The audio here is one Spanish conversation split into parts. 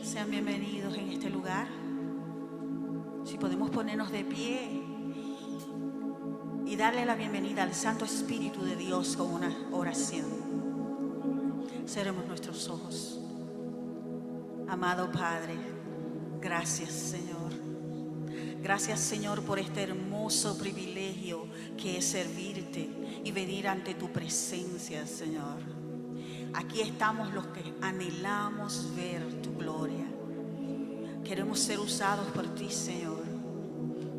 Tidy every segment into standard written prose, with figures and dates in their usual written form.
Sean bienvenidos en este lugar. Si podemos ponernos de pie y darle la bienvenida al Santo Espíritu de Dios con una oración. Cerremos nuestros ojos. Amado Padre, gracias, Señor. Gracias, Señor, por este hermoso privilegio que es servirte y venir ante tu presencia, Señor. Aquí estamos los que anhelamos ver tu gloria. Queremos ser usados por ti, Señor.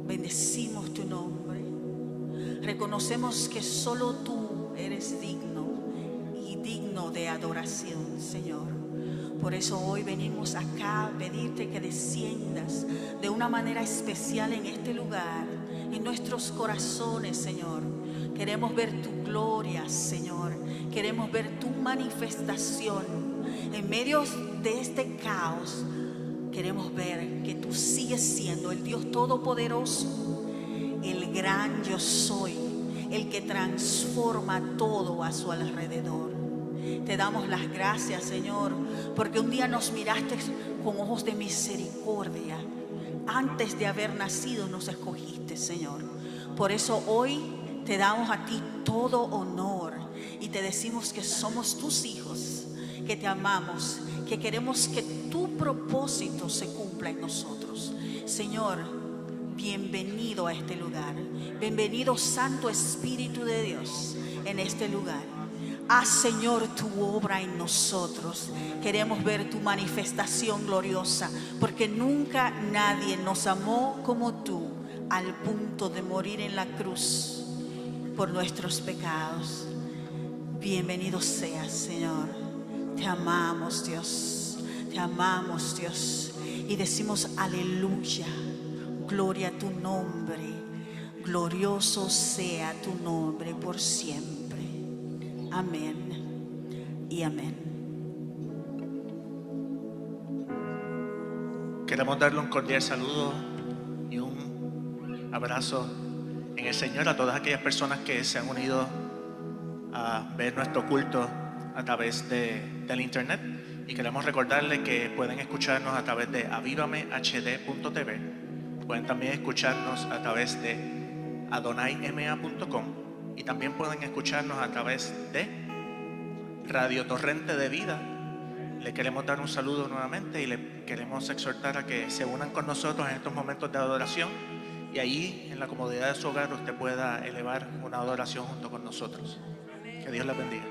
Bendecimos tu nombre. Reconocemos que solo tú eres digno y digno de adoración, Señor. Por eso hoy venimos acá a pedirte que desciendas de una manera especial en este lugar, en nuestros corazones, Señor. Queremos ver tu gloria, Señor. Queremos ver tu manifestación. En medio de este caos, queremos ver que tú sigues siendo el Dios Todopoderoso, el gran yo soy, el que transforma todo a su alrededor. Te damos las gracias, Señor, porque un día nos miraste con ojos de misericordia. Antes de haber nacido nos escogiste, Señor. Por eso hoy te damos a ti todo honor y te decimos que somos tus hijos, que te amamos, que queremos que tu propósito se cumpla en nosotros. Señor, bienvenido a este lugar. Bienvenido, Santo Espíritu de Dios, en este lugar. Haz, Señor, tu obra en nosotros. Queremos ver tu manifestación gloriosa, porque nunca nadie nos amó como tú, al punto de morir en la cruz por nuestros pecados. Bienvenido seas, Señor. Te amamos, Dios. Te amamos, Dios. Y decimos aleluya. Gloria a tu nombre. Glorioso sea tu nombre por siempre. Amén y amén. Queremos darle un cordial saludo y un abrazo en el Señor a todas aquellas personas que se han unido a ver nuestro culto a través del internet, y queremos recordarles que pueden escucharnos a través de avivamehd.tv, pueden también escucharnos a través de adonayma.com y también pueden escucharnos a través de Radio Torrente de Vida. Le queremos dar un saludo nuevamente y le queremos exhortar a que se unan con nosotros en estos momentos de adoración, y allí en la comodidad de su hogar usted pueda elevar una adoración junto con nosotros. Que Dios les bendiga.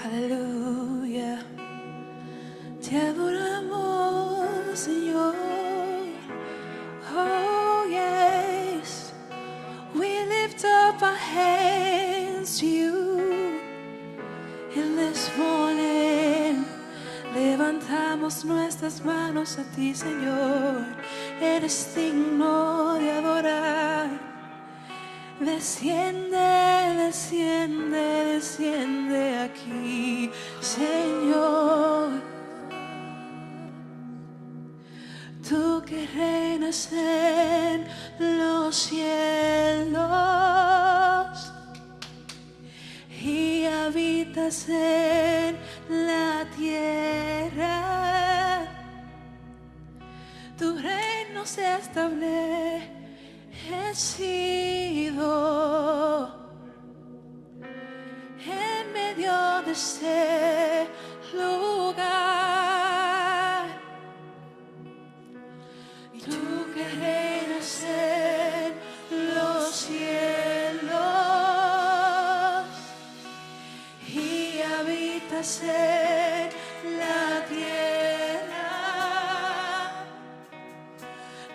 Aleluya. Te adoramos, Señor. Oh yes, we lift up our hands to you. In this morning, levantamos nuestras manos a ti, Señor. Eres digno de adorar. Desciende, desciende, desciende aquí, Señor. Tú que reinas en los cielos y habitas en la tierra, tu reino se establecido en medio de este lugar. Y tú que reinas en los cielos y habitas en la tierra,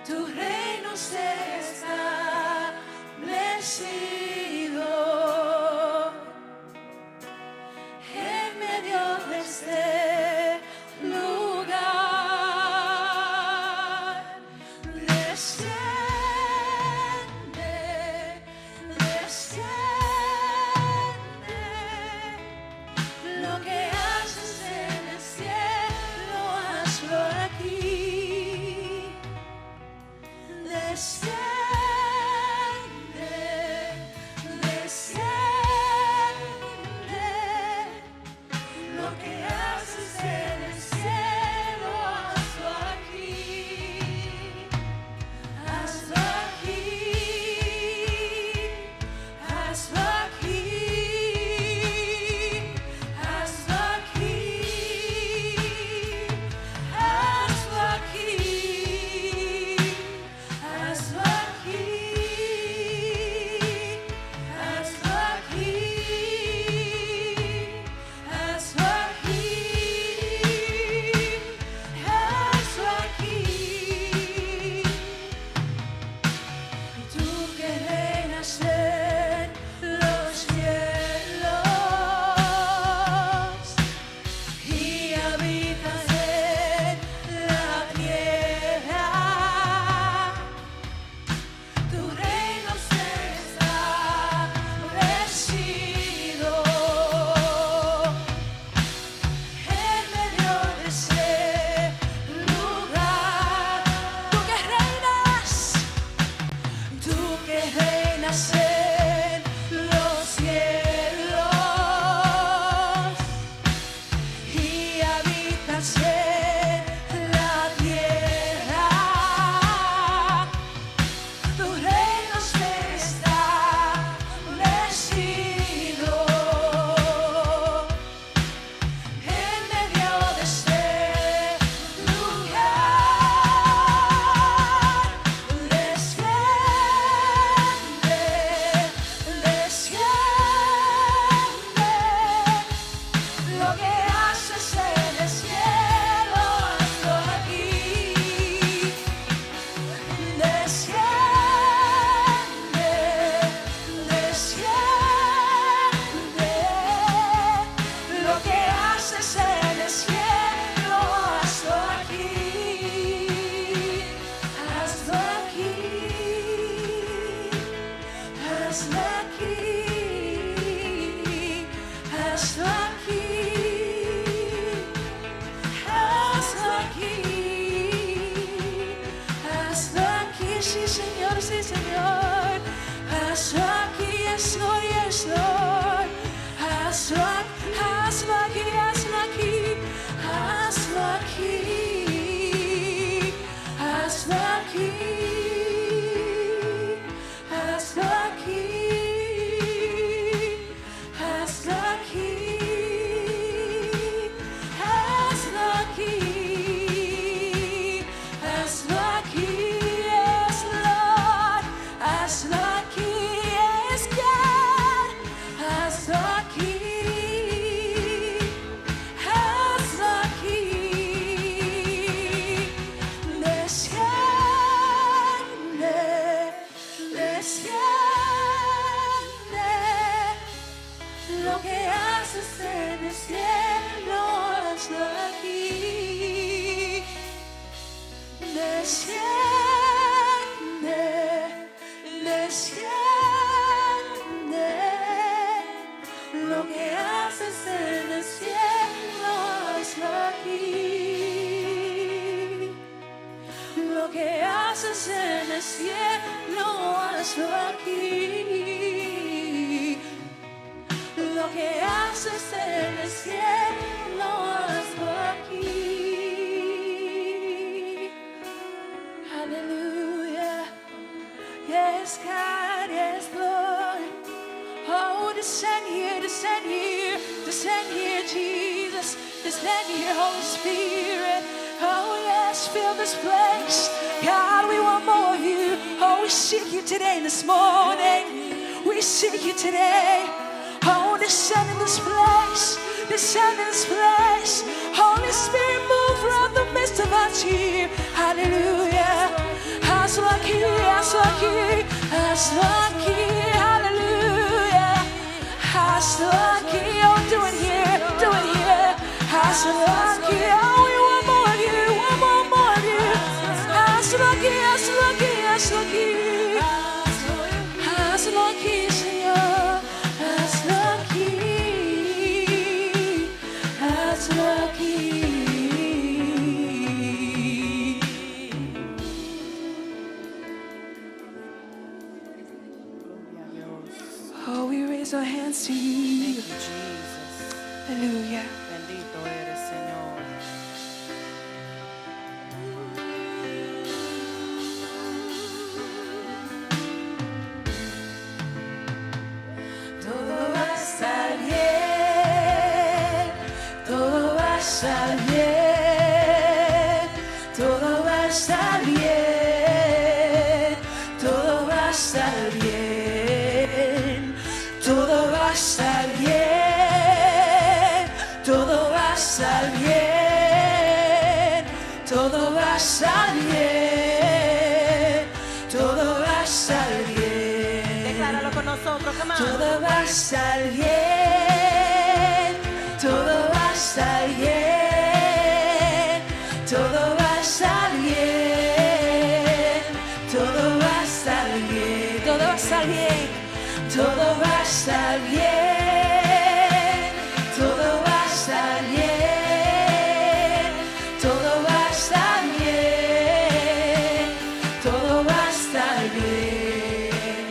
tu reino se establecido en medio de este lugar. Desciende, desciende, lo que haces en el cielo reinas en la tierra. Tu reino se establecido en medio de este lugar. Desciende, desciende. Lo que haces en el cielo, hazlo aquí. Desciende, desciende. Lo que haces en el cielo, hazlo aquí. Hazlo aquí. Hazlo aquí. Hazlo aquí. Hazlo aquí. Hazlo aquí. Sí, Señor, sí, Señor. Hazlo aquí, yes, Lord, yes, Lord. Hazlo aquí, hazlo aquí, hazlo aquí. Hazlo aquí. Hazlo aquí. Hazlo aquí. Hazlo aquí. Hazlo aquí. Hazlo aquí, yes, Lord. Hazlo aquí, yes, God. Hazlo aquí. Hazlo aquí. Desciende, desciende. Lo que haces en el cielo, hazlo aquí. Desciende, desciende. Lo que haces en el cielo, hazlo aquí. Lo que haces en el cielo, hazlo aquí. Lo que haces en el cielo, hazlo aquí. Hallelujah. Yes, God, yes, Lord. Oh, descend here, descend here, descend here, Jesus. Descend here, Holy Spirit. Oh, yes, fill this place. God, we want more of you. Oh, we seek you today, this morning. We seek you today. Oh, descend in this place. Descend in this place. Holy Spirit, move throughout the midst of us here. Hallelujah. Hazlo aquí, hazlo aquí, hazlo aquí. Hallelujah. Hazlo aquí. Oh, do it here, do it here. Hazlo aquí. Oh, we want more of you, want more of you. Hazlo aquí, hazlo aquí, hazlo aquí. Hazlo aquí, Señor. Hazlo aquí. Hazlo aquí. Oh, we raise our hands to you. Thank you, Jesus. Hallelujah. Bendito eres, Señor. Todo va a estar bien, todo va a estar bien, todo va a estar bien, todo va a estar bien, todo va a estar bien, todo va a estar bien, todo va a estar bien, todo va a estar bien. Decláralo con nosotros, come on. Todo va a estar bien, todo va a estar bien, todo va a estar bien, todo va a estar bien, todo va a estar bien, todo va a estar bien, todo va a estar bien, todo va a estar bien, todo va a estar bien.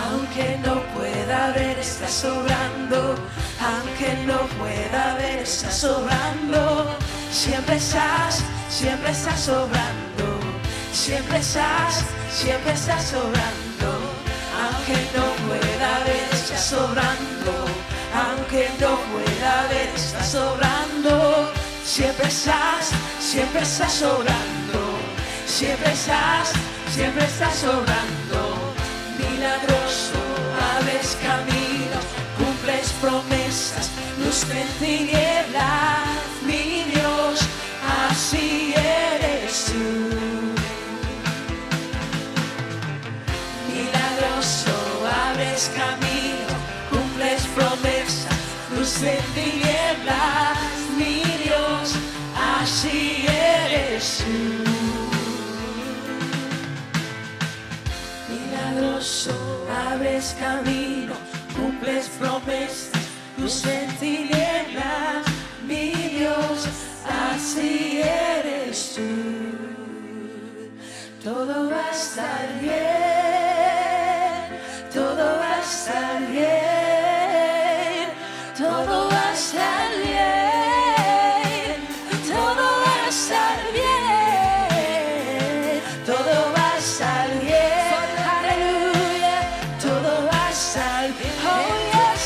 Aunque no pueda ver, estás obrando. Aunque no pueda ver, estás obrando. Siempre estás obrando. Siempre estás obrando. Aunque no pueda ver, estás obrando. Aunque no pueda ver, estás obrando. Siempre estás obrando. Siempre estás obrando. Milagroso, abres camino, cumples promesas, luz en tinieblas, mi Dios, así eres tú. Milagroso, abres camino, cumples promesas, luz en tinieblas, mi Dios, así eres tú. Milagroso, abres camino, cumples promesas, luz en tinieblas, mi Dios, así eres tú. Todo va a estar bien, todo va a estar bien, todo va a estar bien, todo va a estar bien, todo va a estar bien, aleluya, todo va a estar bien, oh yes,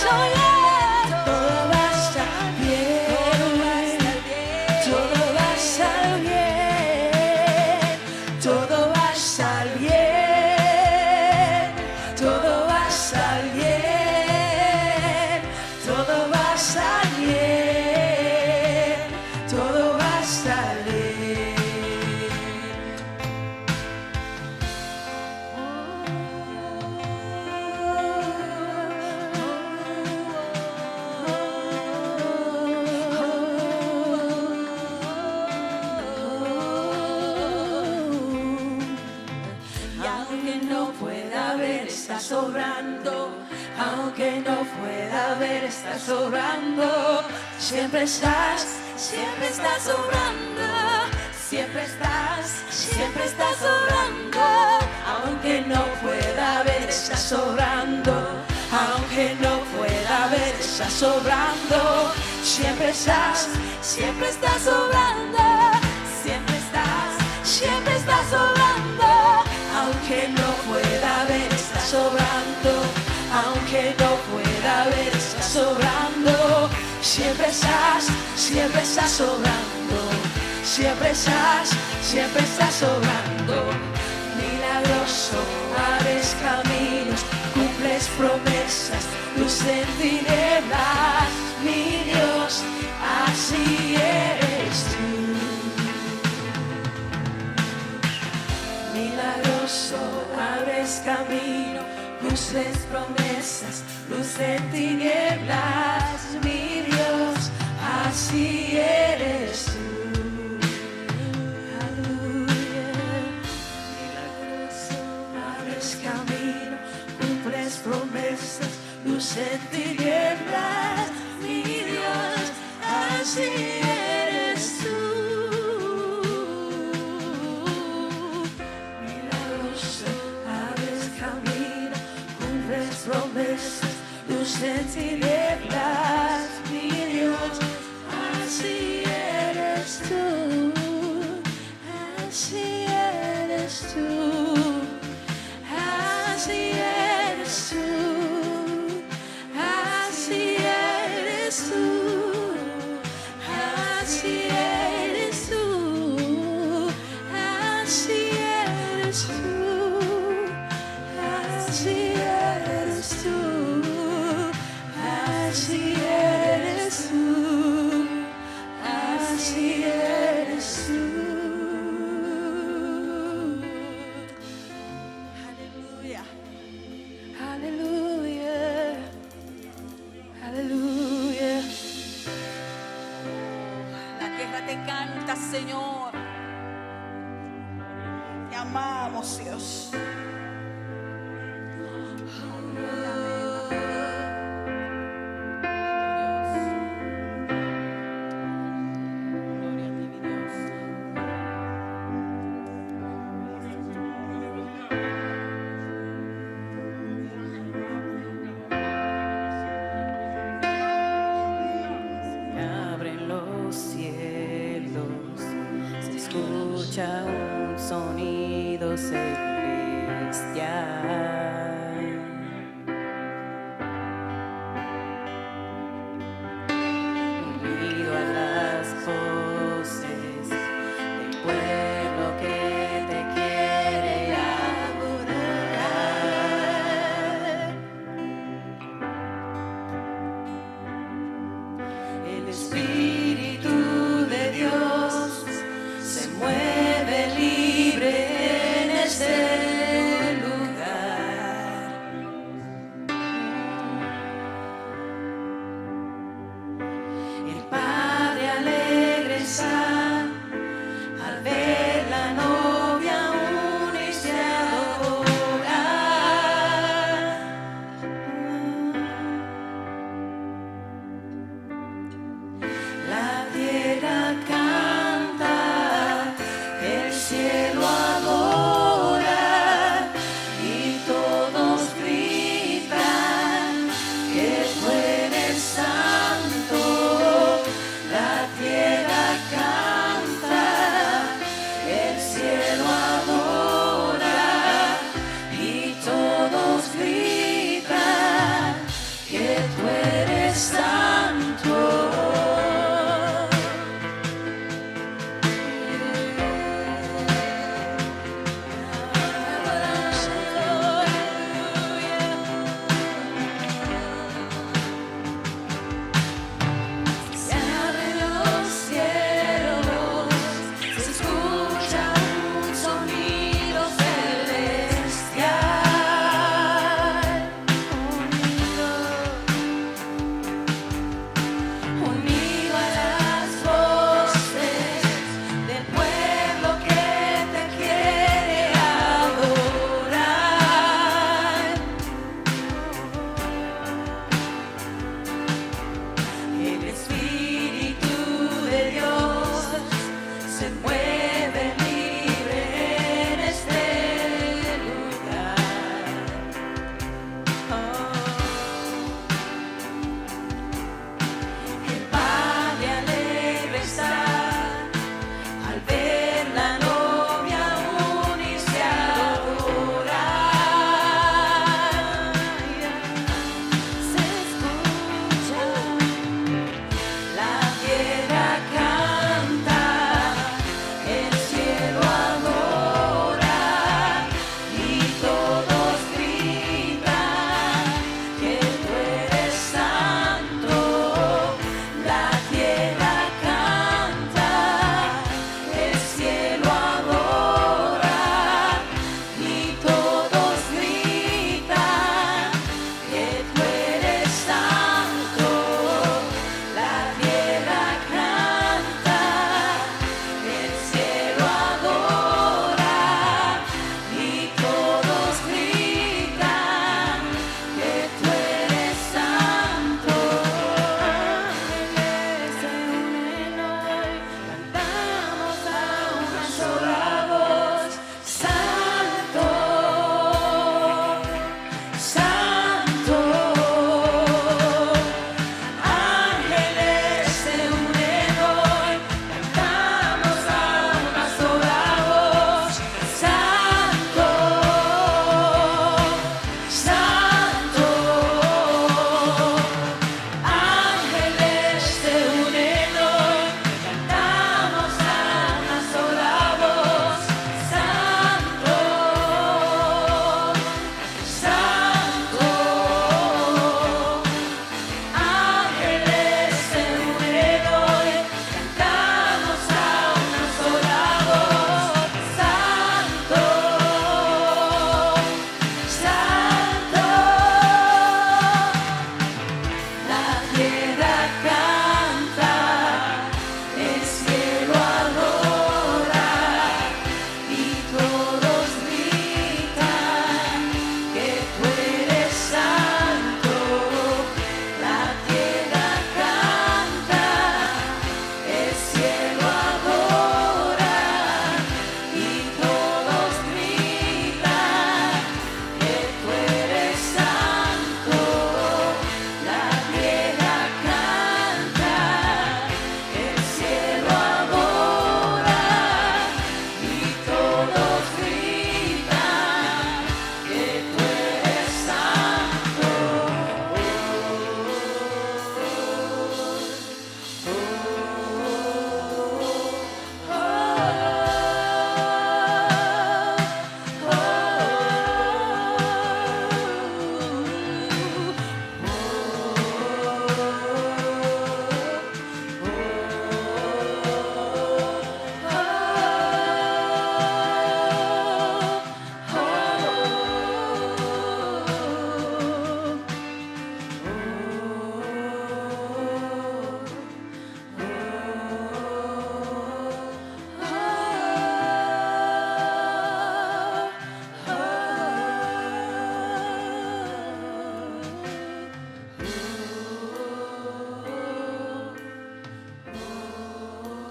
todo va a estar bien, todo va a estar bien, todo va a estar bien, todo va a estar bien, todo va a estar bien, todo va a estar bien. Y aunque no pueda ver, estás sobrando. Aunque no pueda ver, estás sobrando. Siempre estás sobrando. Siempre estás sobrando. Aunque no pueda ver, estás sobrando. Aunque no pueda ver, estás sobrando. Siempre estás sobrando. Siempre estás sobrando. Aunque no pueda ver, estás sobrando. Aunque no pueda ver, estás sobrando. Siempre estás sobrando. Siempre estás sobrando. Milagroso, abres caminos, cumples promesas, luz en tinieblas, mi Dios, así eres tú. Milagroso, abres camino, luces promesas, luz en tinieblas, mi Dios, así eres tú. Aleluya. Milagroso, abres camino, cumples promesas, luz en tinieblas, mi Dios, así eres tú. Promesas, luz en tinieblas, mi Dios, así eres tú, así eres tú, así eres tú, así eres tú, así eres tú, así eres tú, así eres tú, así eres tú, así eres tú. Aleluya, aleluya, aleluya. La tierra te canta, Señor. Te amamos, Dios. Abre escucha un sonido celestial. Unido a las voces del pueblo que te quiere adorar. El Espíritu de Dios se mueve libre en este lugar. El Padre alegre está al ver la novia unirse a adorar. La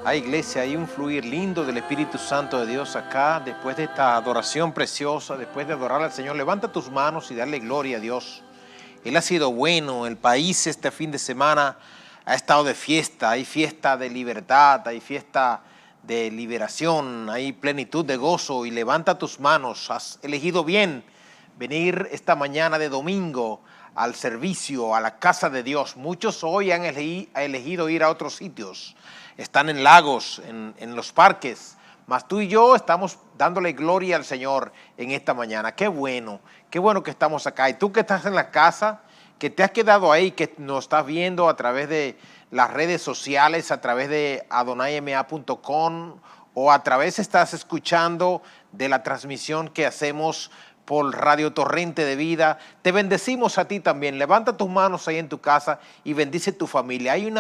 Iglesia, hay un fluir lindo del Espíritu Santo de Dios acá. Después de esta adoración preciosa, después de adorar al Señor, levanta tus manos y dale gloria a Dios. Él ha sido bueno. El país este fin de semana ha estado de fiesta. Hay fiesta de libertad, hay fiesta de liberación, hay plenitud de gozo. Y levanta tus manos. Has elegido bien venir esta mañana de domingo al servicio, a la casa de Dios. Muchos hoy han elegido ir a otros sitios. Están en lagos, en los parques. Mas tú y yo estamos dándole gloria al Señor en esta mañana. Qué bueno que estamos acá. Y tú que estás en la casa, que te has quedado ahí, que nos estás viendo a través de las redes sociales, a través de adonayma.com o a través estás escuchando de la transmisión que hacemos por Radio Torrente de Vida. Te bendecimos a ti también. Levanta tus manos ahí en tu casa y bendice tu familia. Hay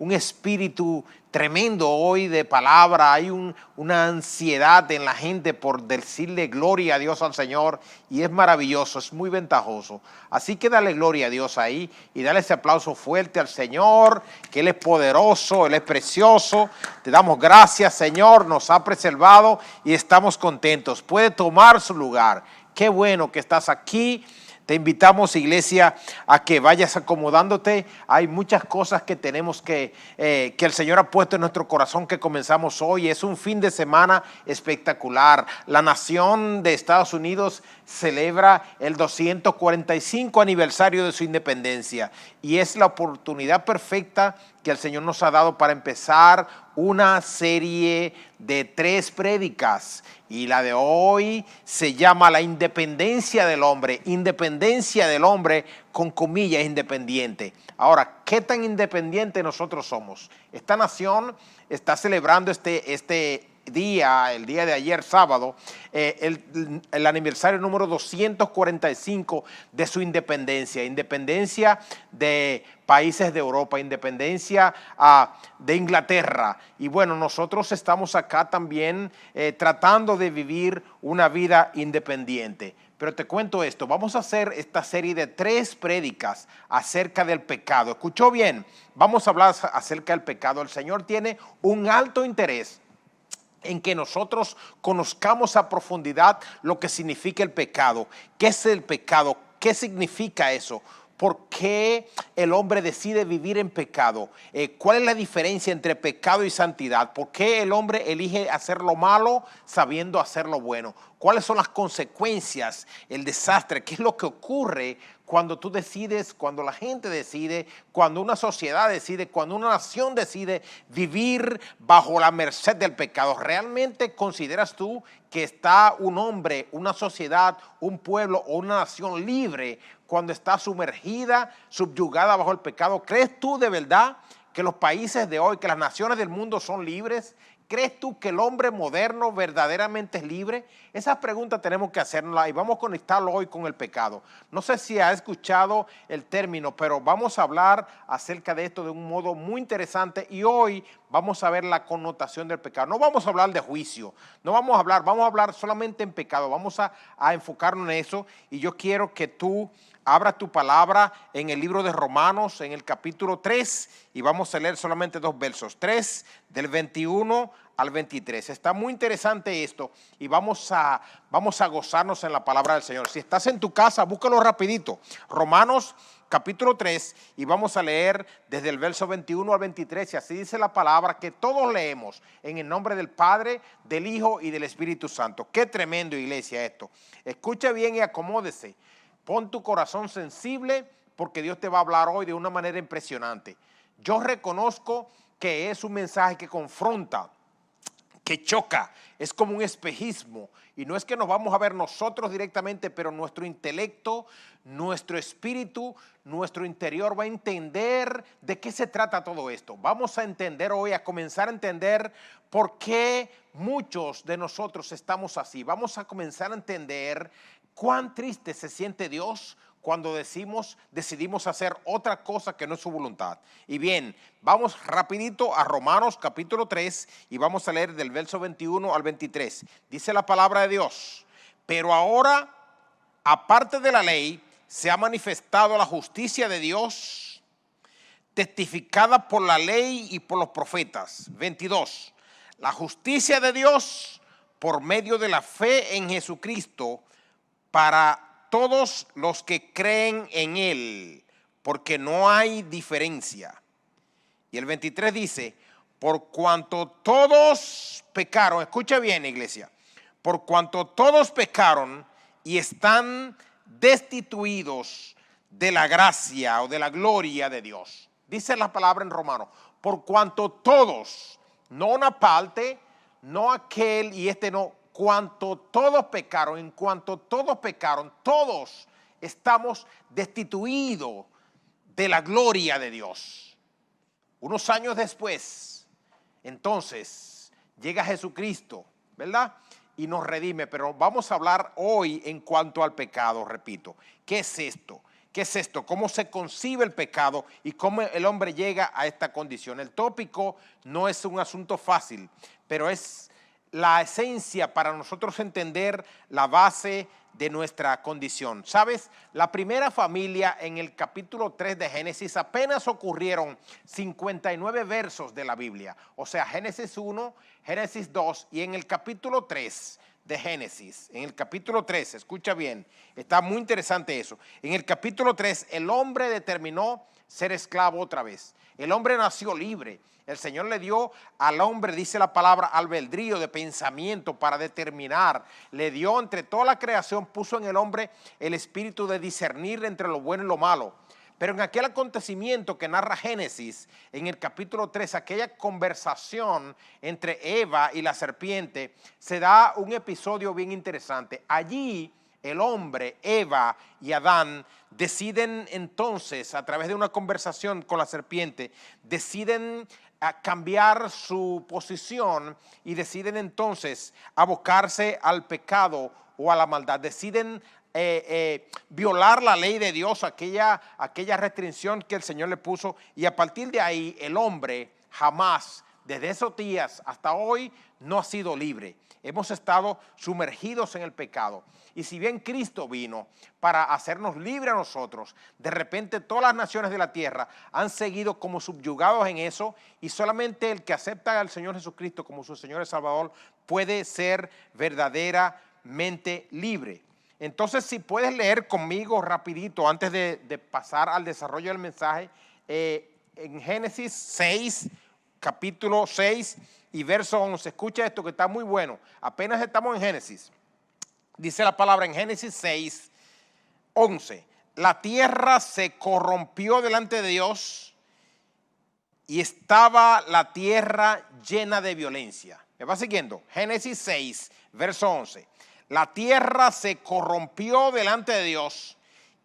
un espíritu tremendo hoy de palabra. Hay una ansiedad en la gente por decirle gloria a Dios al Señor. Y es maravilloso, es muy ventajoso. Así que dale gloria a Dios ahí y dale ese aplauso fuerte al Señor, que Él es poderoso, Él es precioso. Te damos gracias, Señor, nos ha preservado y estamos contentos. Puede tomar su lugar. Qué bueno que estás aquí. Te invitamos, iglesia, a que vayas acomodándote. Hay muchas cosas que tenemos que el Señor ha puesto en nuestro corazón que comenzamos hoy. Es un fin de semana espectacular. La nación de Estados Unidos celebra el 245 aniversario de su independencia. Y es la oportunidad perfecta que el Señor nos ha dado para empezar una serie de 3 prédicas. Y la de hoy se llama La independencia del hombre. Independencia del hombre con comillas independiente. Ahora, ¿qué tan independiente nosotros somos? Esta nación está celebrando este día, el día de ayer sábado, el aniversario número 245 de su independencia. Independencia de países de Europa, independencia de Inglaterra. Y bueno, nosotros estamos acá también tratando de vivir una vida independiente. Pero te cuento esto, vamos a hacer esta serie de 3 prédicas acerca del pecado. ¿Escuchó bien? Vamos a hablar acerca del pecado. El Señor tiene un alto interés en que nosotros conozcamos a profundidad lo que significa el pecado. ¿Qué es el pecado? ¿Qué significa eso? ¿Por qué el hombre decide vivir en pecado? ¿Cuál es la diferencia entre pecado y santidad? ¿Por qué el hombre elige hacer lo malo sabiendo hacer lo bueno? ¿Cuáles son las consecuencias, el desastre? ¿Qué es lo que ocurre cuando tú decides, cuando la gente decide, cuando una sociedad decide, cuando una nación decide vivir bajo la merced del pecado? ¿Realmente consideras tú que está un hombre, una sociedad, un pueblo o una nación libre cuando está sumergida, subyugada bajo el pecado? ¿Crees tú de verdad que los países de hoy, que las naciones del mundo son libres? ¿Crees tú que el hombre moderno verdaderamente es libre? Esas preguntas tenemos que hacernos y vamos a conectarlo hoy con el pecado. No sé si has escuchado el término, pero vamos a hablar acerca de esto de un modo muy interesante y hoy vamos a ver la connotación del pecado. No vamos a hablar de juicio, vamos a hablar solamente en pecado, vamos a enfocarnos en eso y yo quiero que tú abras tu palabra en el libro de Romanos, en el capítulo 3, y vamos a leer solamente 2 versos, 3 del 21 al 23. Está muy interesante esto y vamos a gozarnos en la palabra del Señor. Si estás en tu casa, búscalo rapidito. Romanos capítulo 3 y vamos a leer desde el verso 21 al 23 y así dice la palabra que todos leemos en el nombre del Padre, del Hijo y del Espíritu Santo. Qué tremendo, iglesia, esto. Escucha bien y acomódese. Pon tu corazón sensible porque Dios te va a hablar hoy de una manera impresionante. Yo reconozco que es un mensaje que confronta, que choca, es como un espejismo. Y no es que nos vamos a ver nosotros directamente, pero nuestro intelecto, nuestro espíritu, nuestro interior va a entender de qué se trata todo esto. Vamos a entender hoy, a comenzar a entender por qué muchos de nosotros estamos así. Vamos a comenzar a entender cuán triste se siente Dios cuando decidimos hacer otra cosa que no es su voluntad. Y bien, vamos rapidito a Romanos capítulo 3 y vamos a leer del verso 21 al 23. Dice la palabra de Dios: pero ahora, aparte de la ley, se ha manifestado la justicia de Dios, testificada por la ley y por los profetas. 22. La justicia de Dios por medio de la fe en Jesucristo para todos los que creen en Él, porque no hay diferencia. Y el 23 dice, por cuanto todos pecaron, escucha bien, iglesia, por cuanto todos pecaron y están destituidos de la gracia o de la gloria de Dios. Dice la palabra en Romanos, por cuanto todos, no una parte, no aquel y este no, cuanto todos pecaron, en cuanto todos pecaron, todos estamos destituidos de la gloria de Dios. Unos años después, entonces, llega Jesucristo, ¿verdad? Y nos redime, pero vamos a hablar hoy en cuanto al pecado, repito. ¿Qué es esto? ¿Qué es esto? ¿Cómo se concibe el pecado y cómo el hombre llega a esta condición? El tópico no es un asunto fácil, pero es la esencia para nosotros entender la base de nuestra condición. ¿Sabes? La primera familia en el capítulo 3 de Génesis apenas ocurrieron 59 versos de la Biblia. O sea, Génesis 1, Génesis 2 y en el capítulo 3 de Génesis, en el capítulo 3, escucha bien, está muy interesante eso. En el capítulo 3 el hombre determinó ser esclavo otra vez. El hombre nació libre. El Señor le dio al hombre, dice la palabra, albedrío de pensamiento para determinar. Le dio entre toda la creación, puso en el hombre el espíritu de discernir entre lo bueno y lo malo. Pero en aquel acontecimiento que narra Génesis, en el capítulo 3, aquella conversación entre Eva y la serpiente, se da un episodio bien interesante. Allí el hombre, Eva y Adán deciden entonces, a través de una conversación con la serpiente, deciden a cambiar su posición y deciden entonces abocarse al pecado o a la maldad. Deciden violar la ley de Dios, aquella restricción que el Señor le puso, y a partir de ahí el hombre jamás, desde esos días hasta hoy, no ha sido libre. Hemos estado sumergidos en el pecado. Y si bien Cristo vino para hacernos libres a nosotros, de repente todas las naciones de la tierra han seguido como subyugados en eso, y solamente el que acepta al Señor Jesucristo como su Señor y Salvador puede ser verdaderamente libre. Entonces, si puedes leer conmigo rapidito antes de pasar al desarrollo del mensaje, en Génesis 6, capítulo 6 y verso 11, escucha esto que está muy bueno, apenas estamos en Génesis. Dice la palabra en Génesis 6, 11, la tierra se corrompió delante de Dios y estaba la tierra llena de violencia. ¿Me va siguiendo? Génesis 6, verso 11. La tierra se corrompió delante de Dios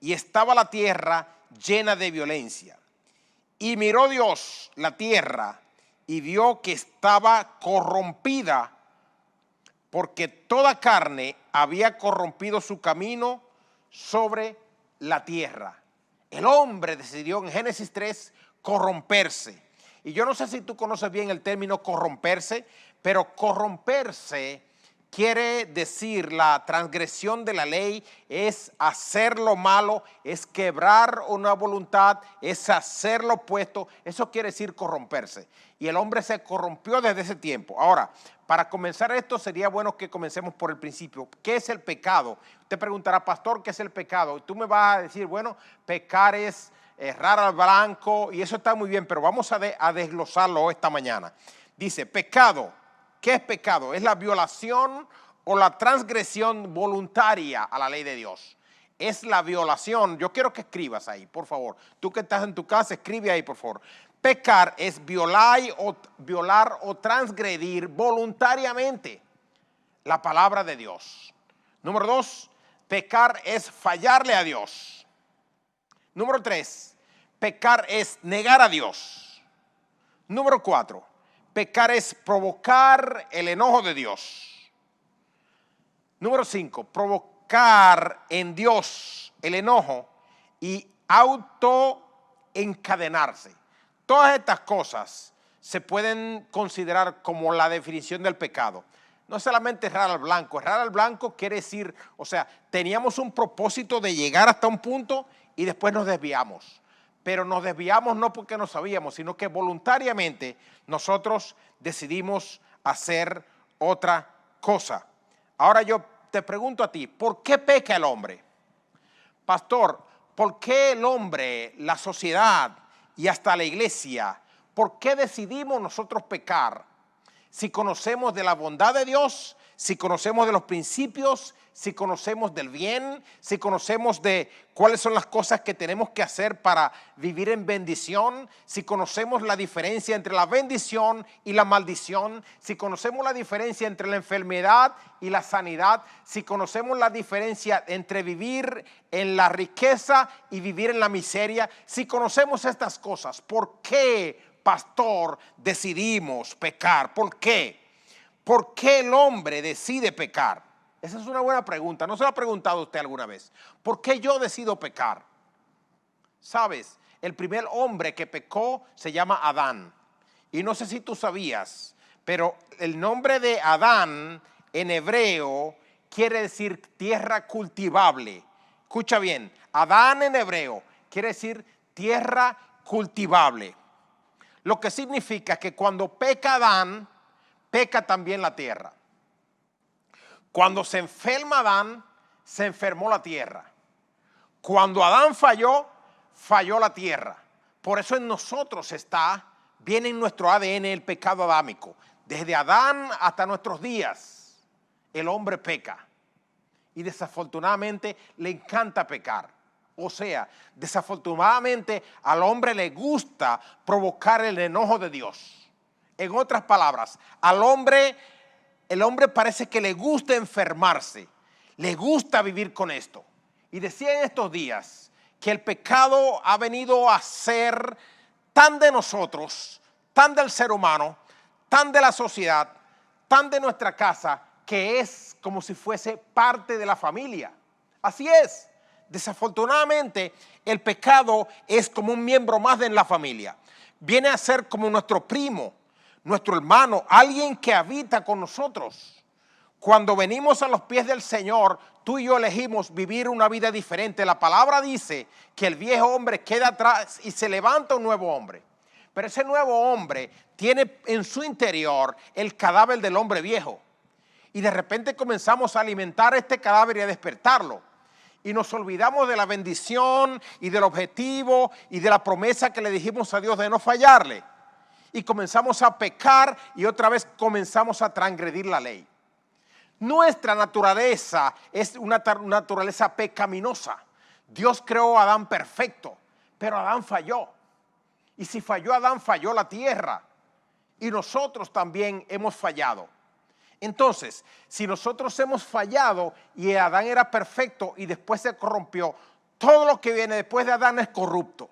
y estaba la tierra llena de violencia. Y miró Dios la tierra y vio que estaba corrompida, porque toda carne había corrompido su camino sobre la tierra. El hombre decidió en Génesis 3 corromperse. Y yo no sé si tú conoces bien el término corromperse, pero corromperse quiere decir la transgresión de la ley, es hacer lo malo, es quebrar una voluntad, es hacer lo opuesto. Eso quiere decir corromperse. Y el hombre se corrompió desde ese tiempo. Ahora, para comenzar esto sería bueno que comencemos por el principio. ¿Qué es el pecado? Usted preguntará, pastor, ¿qué es el pecado? Y tú me vas a decir, bueno, pecar es errar al blanco, y eso está muy bien, pero vamos a desglosarlo esta mañana. Dice, pecado. ¿Qué es pecado? Es la violación o la transgresión voluntaria a la ley de Dios. Es la violación. Yo quiero que escribas ahí, por favor. Tú que estás en tu casa, escribe ahí, por favor. Pecar es violar o transgredir voluntariamente la palabra de Dios. Número 2, pecar es fallarle a Dios. Número 3, pecar es negar a Dios. Número 4, pecar es provocar el enojo de Dios. Número 5, provocar en Dios el enojo y autoencadenarse. Todas estas cosas se pueden considerar como la definición del pecado. No solamente errar al blanco. Errar al blanco quiere decir, o sea, teníamos un propósito de llegar hasta un punto y después nos desviamos. pero nos desviamos no porque no sabíamos, sino que voluntariamente nosotros decidimos hacer otra cosa. Ahora yo te pregunto a ti, ¿por qué peca el hombre? Pastor, ¿por qué el hombre, la sociedad y hasta la iglesia, por qué decidimos nosotros pecar? Si conocemos de la bondad de Dios, si conocemos de los principios, si conocemos del bien, si conocemos de cuáles son las cosas que tenemos que hacer para vivir en bendición, si conocemos la diferencia entre la bendición y la maldición, si conocemos la diferencia entre la enfermedad y la sanidad, si conocemos la diferencia entre vivir en la riqueza y vivir en la miseria, si conocemos estas cosas, ¿por qué, pastor, decidimos pecar? ¿Por qué? ¿Por qué el hombre decide pecar? Esa es una buena pregunta. ¿No se lo ha preguntado usted alguna vez? ¿Por qué yo decido pecar? Sabes, el primer hombre que pecó se llama Adán. Y no sé si tú sabías, pero el nombre de Adán en hebreo quiere decir tierra cultivable. Escucha bien, Adán en hebreo quiere decir tierra cultivable. Lo que significa que cuando peca Adán, peca también la tierra. Cuando se enferma Adán, se enfermó la tierra. Cuando Adán falló, falló la tierra. Por eso en nosotros viene en nuestro ADN el pecado adámico. Desde Adán hasta nuestros días, el hombre peca. Y desafortunadamente le encanta pecar. O sea, desafortunadamente al hombre le gusta provocar el enojo de Dios. En otras palabras, el hombre parece que le gusta enfermarse, le gusta vivir con esto. Y decía en estos días que el pecado ha venido a ser tan de nosotros, tan del ser humano, tan de la sociedad, tan de nuestra casa, que es como si fuese parte de la familia. Así es. Desafortunadamente, el pecado es como un miembro más de la familia. Viene a ser como nuestro primo, nuestro hermano, alguien que habita con nosotros. Cuando venimos a los pies del Señor, tú y yo elegimos vivir una vida diferente. La palabra dice que el viejo hombre queda atrás y se levanta un nuevo hombre. Pero ese nuevo hombre tiene en su interior el cadáver del hombre viejo. Y de repente comenzamos a alimentar este cadáver y a despertarlo. Y nos olvidamos de la bendición y del objetivo y de la promesa que le dijimos a Dios de no fallarle. Y comenzamos a pecar y otra vez comenzamos a transgredir la ley. Nuestra naturaleza es una naturaleza pecaminosa. Dios creó a Adán perfecto, pero Adán falló. Y si falló Adán, falló la tierra. Y nosotros también hemos fallado. Entonces, si nosotros hemos fallado y Adán era perfecto y después se corrompió, todo lo que viene después de Adán es corrupto.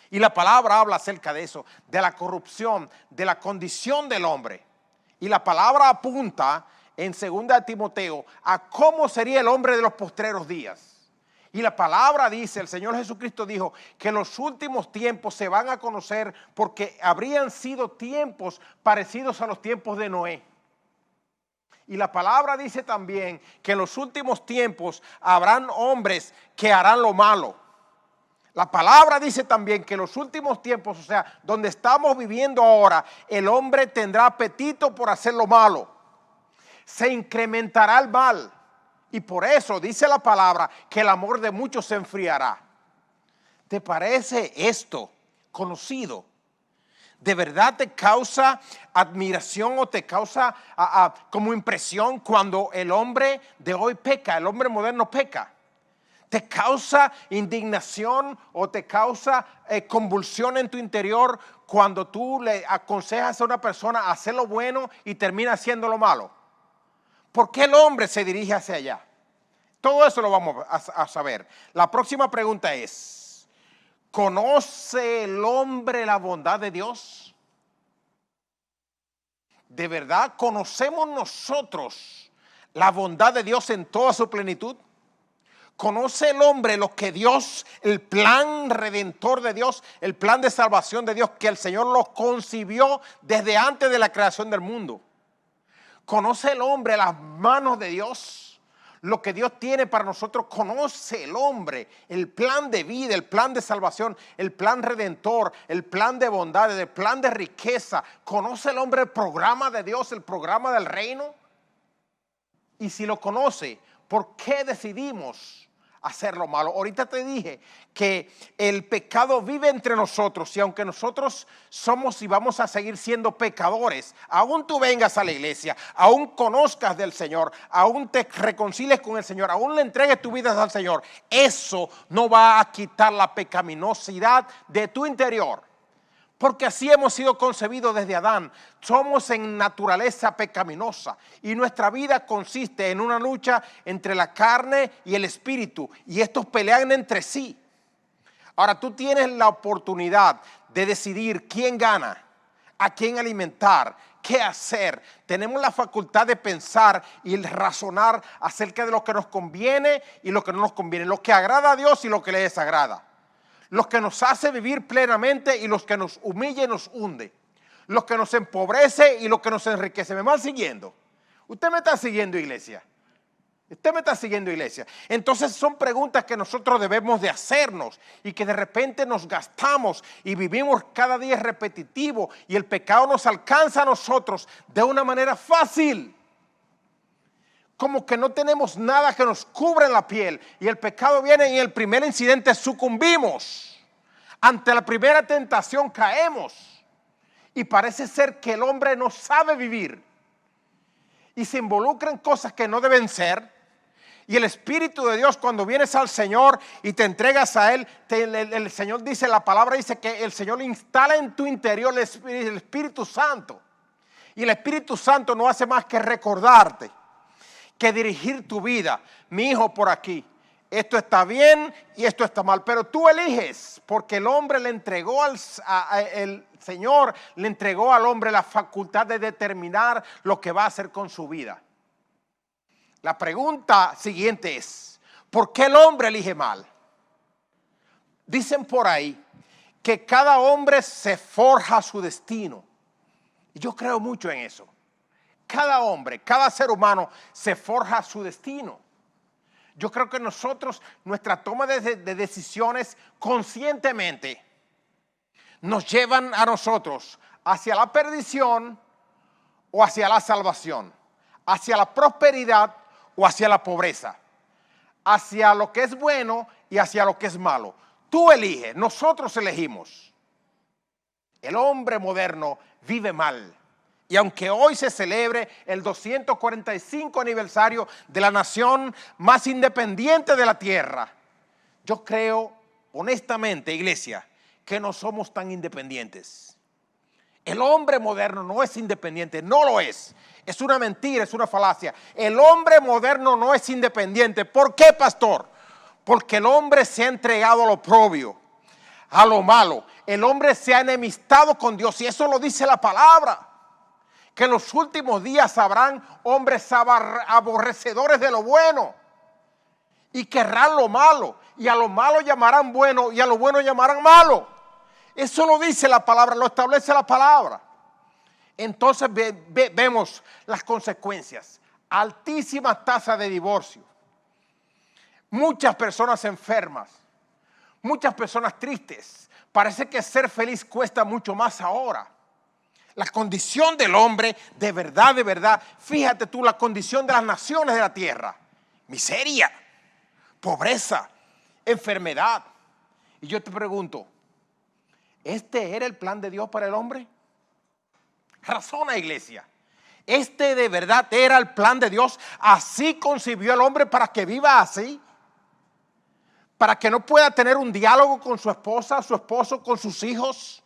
Y la palabra habla acerca de eso, de la corrupción, de la condición del hombre. Y la palabra apunta en 2 Timoteo a cómo sería el hombre de los postreros días. Y la palabra dice, el Señor Jesucristo dijo que los últimos tiempos se van a conocer porque habrían sido tiempos parecidos a los tiempos de Noé. Y la palabra dice también que en los últimos tiempos habrán hombres que harán lo malo. La palabra dice también que en los últimos tiempos, o sea, donde estamos viviendo ahora, el hombre tendrá apetito por hacer lo malo. Se incrementará el mal. Y por eso dice la palabra que el amor de muchos se enfriará. ¿Te parece esto conocido? ¿De verdad te causa admiración o te causa como impresión cuando el hombre de hoy peca, el hombre moderno peca? ¿Te causa indignación o te causa convulsión en tu interior cuando tú le aconsejas a una persona hacer lo bueno y termina haciendo lo malo? ¿Por qué el hombre se dirige hacia allá? Todo eso lo vamos a saber. La próxima pregunta es, ¿conoce el hombre la bondad de Dios? ¿De verdad conocemos nosotros la bondad de Dios en toda su plenitud? ¿Conoce el hombre lo que Dios, el plan redentor de Dios, el plan de salvación de Dios, que el Señor lo concibió desde antes de la creación del mundo? ¿Conoce el hombre las manos de Dios? lo que Dios tiene para nosotros. Conoce el hombre, el plan de vida, el plan de salvación, el plan redentor, el plan de bondad, el plan de riqueza. Conoce el hombre el programa de Dios, el programa del reino. Y si lo conoce, ¿por qué decidimos hacer lo malo? Ahorita te dije que el pecado vive entre nosotros, y aunque nosotros somos y vamos a seguir siendo pecadores, aún tú vengas a la iglesia, aún conozcas del Señor, aún te reconcilies con el Señor, aún le entregues tu vida al Señor, eso no va a quitar la pecaminosidad de tu interior. Porque así hemos sido concebidos desde Adán. Somos en naturaleza pecaminosa y nuestra vida consiste en una lucha entre la carne y el espíritu, y estos pelean entre sí. Ahora tú tienes la oportunidad de decidir quién gana, a quién alimentar, qué hacer. Tenemos la facultad de pensar y razonar acerca de lo que nos conviene y lo que no nos conviene, lo que agrada a Dios y lo que le desagrada. Los que nos hace vivir plenamente y los que nos humilla y nos hunde. Los que nos empobrece y los que nos enriquece. ¿Me van siguiendo? ¿Usted me está siguiendo, iglesia? ¿Usted me está siguiendo, iglesia? Entonces son preguntas que nosotros debemos de hacernos y que de repente nos gastamos y vivimos cada día repetitivo y el pecado nos alcanza a nosotros de una manera fácil. Como que no tenemos nada que nos cubra en la piel, y el pecado viene y en el primer incidente sucumbimos. Ante la primera tentación caemos, y parece ser que el hombre no sabe vivir y se involucra en cosas que no deben ser. Y el Espíritu de Dios, cuando vienes al Señor y te entregas a Él, el Señor dice, la palabra dice que el Señor instala en tu interior el Espíritu Santo, y el Espíritu Santo no hace más que recordarte, que dirigir tu vida. Mi hijo, por aquí, esto está bien y esto está mal, pero tú eliges, porque el hombre le entregó el Señor le entregó al hombre la facultad de determinar lo que va a hacer con su vida. La pregunta siguiente es, ¿por qué el hombre elige mal? Dicen por ahí que cada hombre se forja su destino, y yo creo mucho en eso. Cada hombre, cada ser humano se forja su destino. Yo creo que nosotros, nuestra toma de decisiones conscientemente nos llevan a nosotros hacia la perdición o hacia la salvación, hacia la prosperidad o hacia la pobreza, hacia lo que es bueno y hacia lo que es malo. Tú eliges, nosotros elegimos. El hombre moderno vive mal. Y aunque hoy se celebre el 245 aniversario de la nación más independiente de la tierra, yo creo honestamente, iglesia, que no somos tan independientes. El hombre moderno no es independiente, no lo es. Es una mentira, es una falacia. El hombre moderno no es independiente. ¿Por qué, pastor? Porque el hombre se ha entregado a lo oprobio, a lo malo. El hombre se ha enemistado con Dios, y eso lo dice la palabra. Que en los últimos días habrán hombres aborrecedores de lo bueno y querrán lo malo, y a lo malo llamarán bueno y a lo bueno llamarán malo. Eso lo dice la palabra, lo establece la palabra. Entonces vemos las consecuencias. Altísima tasa de divorcio, muchas personas enfermas, muchas personas tristes. Parece que ser feliz cuesta mucho más ahora. La condición del hombre, de verdad, fíjate tú, la condición de las naciones de la tierra: miseria, pobreza, enfermedad. Y yo te pregunto, ¿este era el plan de Dios para el hombre? Razona, iglesia. ¿Este de verdad era el plan de Dios? ¿Así concibió el hombre para que viva así? ¿Para que no pueda tener un diálogo con su esposa, su esposo, con sus hijos?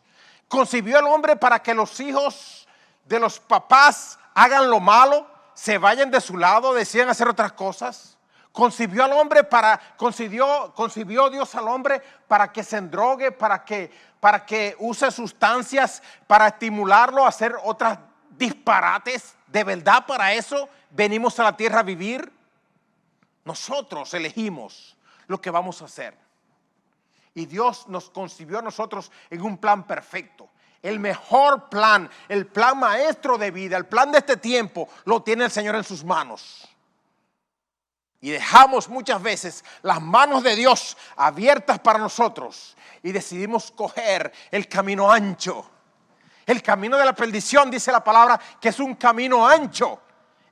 ¿Concibió el hombre para que los hijos de los papás hagan lo malo, se vayan de su lado, decidan hacer otras cosas? ¿Concibió al hombre concibió Dios al hombre para que se endrogue, para que use sustancias para estimularlo a hacer otras disparates? ¿De verdad para eso venimos a la tierra a vivir? Nosotros elegimos lo que vamos a hacer. Y Dios nos concibió a nosotros en un plan perfecto. El mejor plan, el plan maestro de vida, el plan de este tiempo, lo tiene el Señor en sus manos. Y dejamos muchas veces las manos de Dios abiertas para nosotros y decidimos coger el camino ancho. El camino de la perdición, dice la palabra, que es un camino ancho.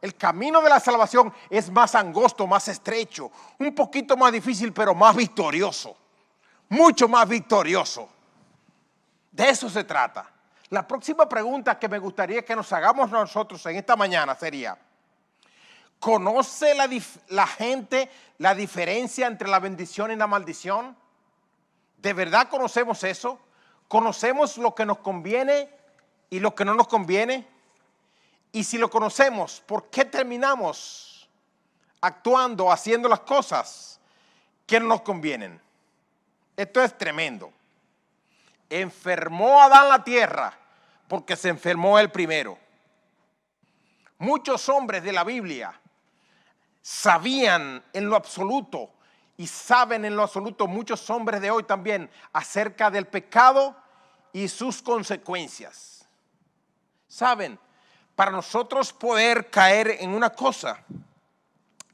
El camino de la salvación es más angosto, más estrecho, un poquito más difícil, pero más victorioso. Mucho más victorioso. De eso se trata. La próxima pregunta que me gustaría que nos hagamos nosotros en esta mañana sería: ¿conoce la gente la diferencia entre la bendición y la maldición? ¿De verdad conocemos eso? ¿Conocemos lo que nos conviene y lo que no nos conviene? Y si lo conocemos, ¿por qué terminamos actuando, haciendo las cosas que no nos convienen? Esto es tremendo. Enfermó Adán la tierra porque se enfermó él primero. Muchos hombres de la Biblia sabían en lo absoluto y saben en lo absoluto muchos hombres de hoy también acerca del pecado y sus consecuencias. Saben, para nosotros poder caer en una cosa,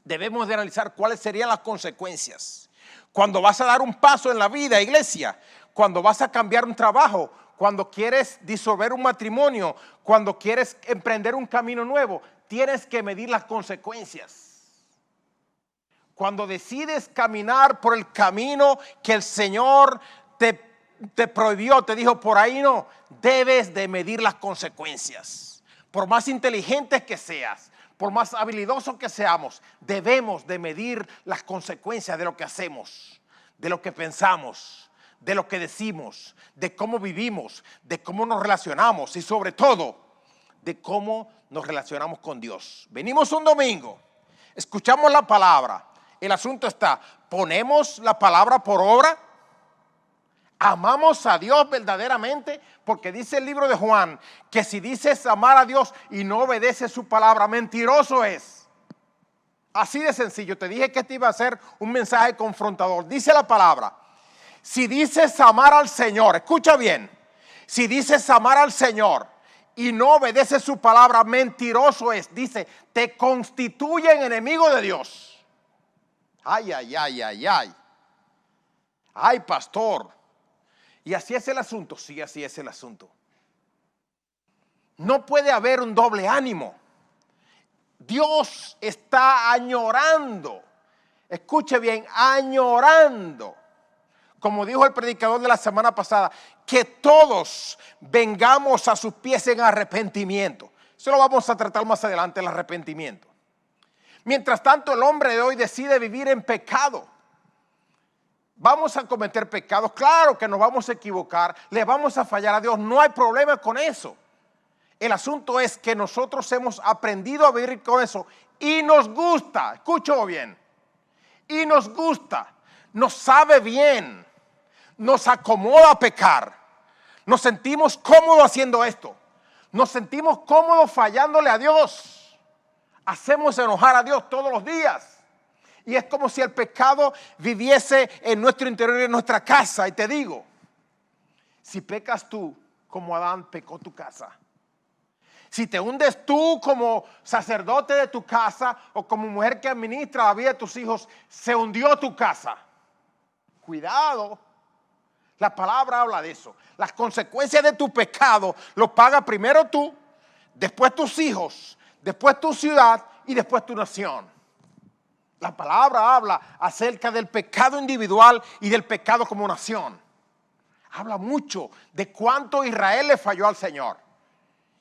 debemos de analizar cuáles serían las consecuencias. Cuando vas a dar un paso en la vida, iglesia, cuando vas a cambiar un trabajo, cuando quieres disolver un matrimonio, cuando quieres emprender un camino nuevo, tienes que medir las consecuencias. Cuando decides caminar por el camino que el Señor te prohibió, te dijo por ahí no, debes de medir las consecuencias. Por más inteligentes que seas, por más habilidosos que seamos, debemos de medir las consecuencias de lo que hacemos, de lo que pensamos, de lo que decimos, de cómo vivimos, de cómo nos relacionamos y sobre todo de cómo nos relacionamos con Dios. Venimos un domingo, escuchamos la palabra. El asunto está, ¿ponemos la palabra por obra? ¿Amamos a Dios verdaderamente? Porque dice el libro de Juan que si dices amar a Dios y no obedeces su palabra, mentiroso es. Así de sencillo. Te dije que este iba a ser un mensaje confrontador. Dice la palabra, si dices amar al Señor, escucha bien, si dices amar al Señor y no obedeces su palabra, mentiroso es. Dice, te constituyen enemigo de Dios. Ay, ay, ay, ay, ay. Ay, pastor. Y así es el asunto. Sí, así es el asunto. No puede haber un doble ánimo. Dios está añorando. Escuche bien, añorando. Como dijo el predicador de la semana pasada, que todos vengamos a sus pies en arrepentimiento. Eso lo vamos a tratar más adelante, el arrepentimiento. Mientras tanto, el hombre de hoy decide vivir en pecado. Vamos a cometer pecados, claro que nos vamos a equivocar, le vamos a fallar a Dios, no hay problema con eso. El asunto es que nosotros hemos aprendido a vivir con eso y nos gusta, escucho bien, y nos gusta, nos sabe bien, nos acomoda pecar, nos sentimos cómodos haciendo esto, nos sentimos cómodos fallándole a Dios. Hacemos enojar a Dios todos los días. Y es como si el pecado viviese en nuestro interior, en nuestra casa. Y te digo, si pecas tú como Adán pecó tu casa, si te hundes tú como sacerdote de tu casa o como mujer que administra la vida de tus hijos, se hundió tu casa. Cuidado. La palabra habla de eso. Las consecuencias de tu pecado lo paga primero tú, después tus hijos, después tu ciudad y después tu nación. La palabra habla acerca del pecado individual y del pecado como nación. Habla mucho de cuánto Israel le falló al Señor.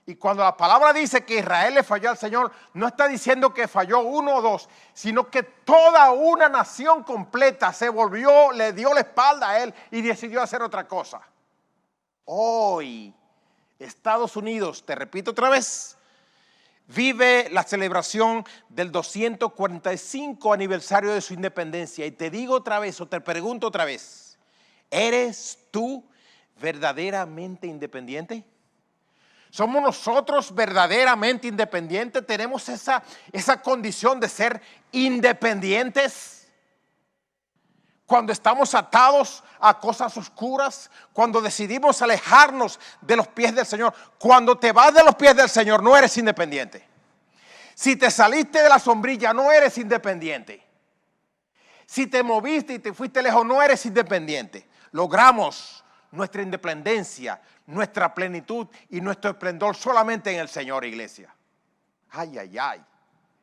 Y cuando la palabra dice que Israel le falló al Señor, no está diciendo que falló uno o dos, sino que toda una nación completa se volvió, le dio la espalda a él y decidió hacer otra cosa. Hoy, Estados Unidos, te repito otra vez, vive la celebración del 245 aniversario de su independencia. Y te digo otra vez, o te pregunto otra vez, ¿eres tú verdaderamente independiente? ¿Somos nosotros verdaderamente independientes? ¿Tenemos esa condición de ser independientes? Cuando estamos atados a cosas oscuras, cuando decidimos alejarnos de los pies del Señor, cuando te vas de los pies del Señor, no eres independiente. Si te saliste de la sombrilla, no eres independiente. Si te moviste y te fuiste lejos, no eres independiente. Logramos nuestra independencia, nuestra plenitud y nuestro esplendor solamente en el Señor, iglesia. Ay, ay, ay.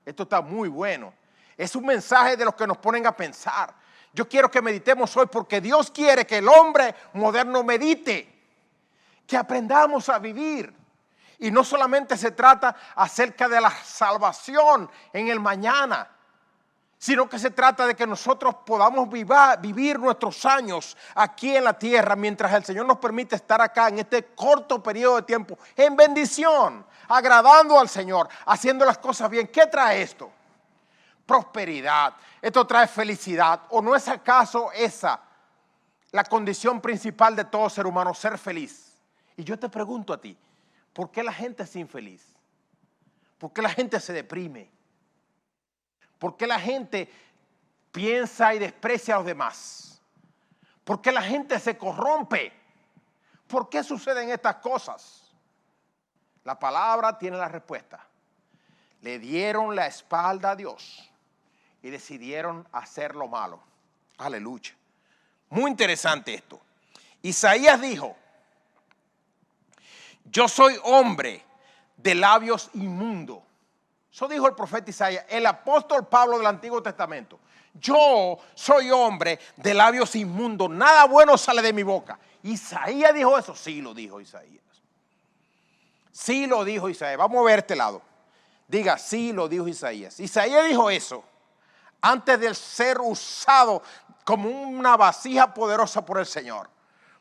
Esto está muy bueno. Es un mensaje de los que nos ponen a pensar. Yo quiero que meditemos hoy porque Dios quiere que el hombre moderno medite, que aprendamos a vivir. Y no solamente se trata acerca de la salvación en el mañana, sino que se trata de que nosotros podamos vivir nuestros años aquí en la tierra mientras el Señor nos permite estar acá en este corto periodo de tiempo, en bendición, agradando al Señor, haciendo las cosas bien. ¿Qué trae esto? Prosperidad. Esto trae felicidad. ¿O no es acaso esa la condición principal de todo ser humano, ser feliz? Y yo te pregunto a ti, ¿por qué la gente es infeliz? ¿Por qué la gente se deprime? ¿Por qué la gente piensa y desprecia a los demás? ¿Por qué la gente se corrompe? ¿Por qué suceden estas cosas? La palabra tiene la respuesta. Le dieron la espalda a Dios y decidieron hacer lo malo. Aleluya. Muy interesante esto. Isaías dijo: yo soy hombre de labios inmundos. Eso dijo el profeta Isaías, el apóstol Pablo del Antiguo Testamento. Yo soy hombre de labios inmundos, nada bueno sale de mi boca. ¿Isaías dijo eso? Sí lo dijo Isaías. Sí lo dijo Isaías. Vamos a ver este lado. Diga, sí lo dijo Isaías. Isaías dijo eso antes de ser usado como una vasija poderosa por el Señor.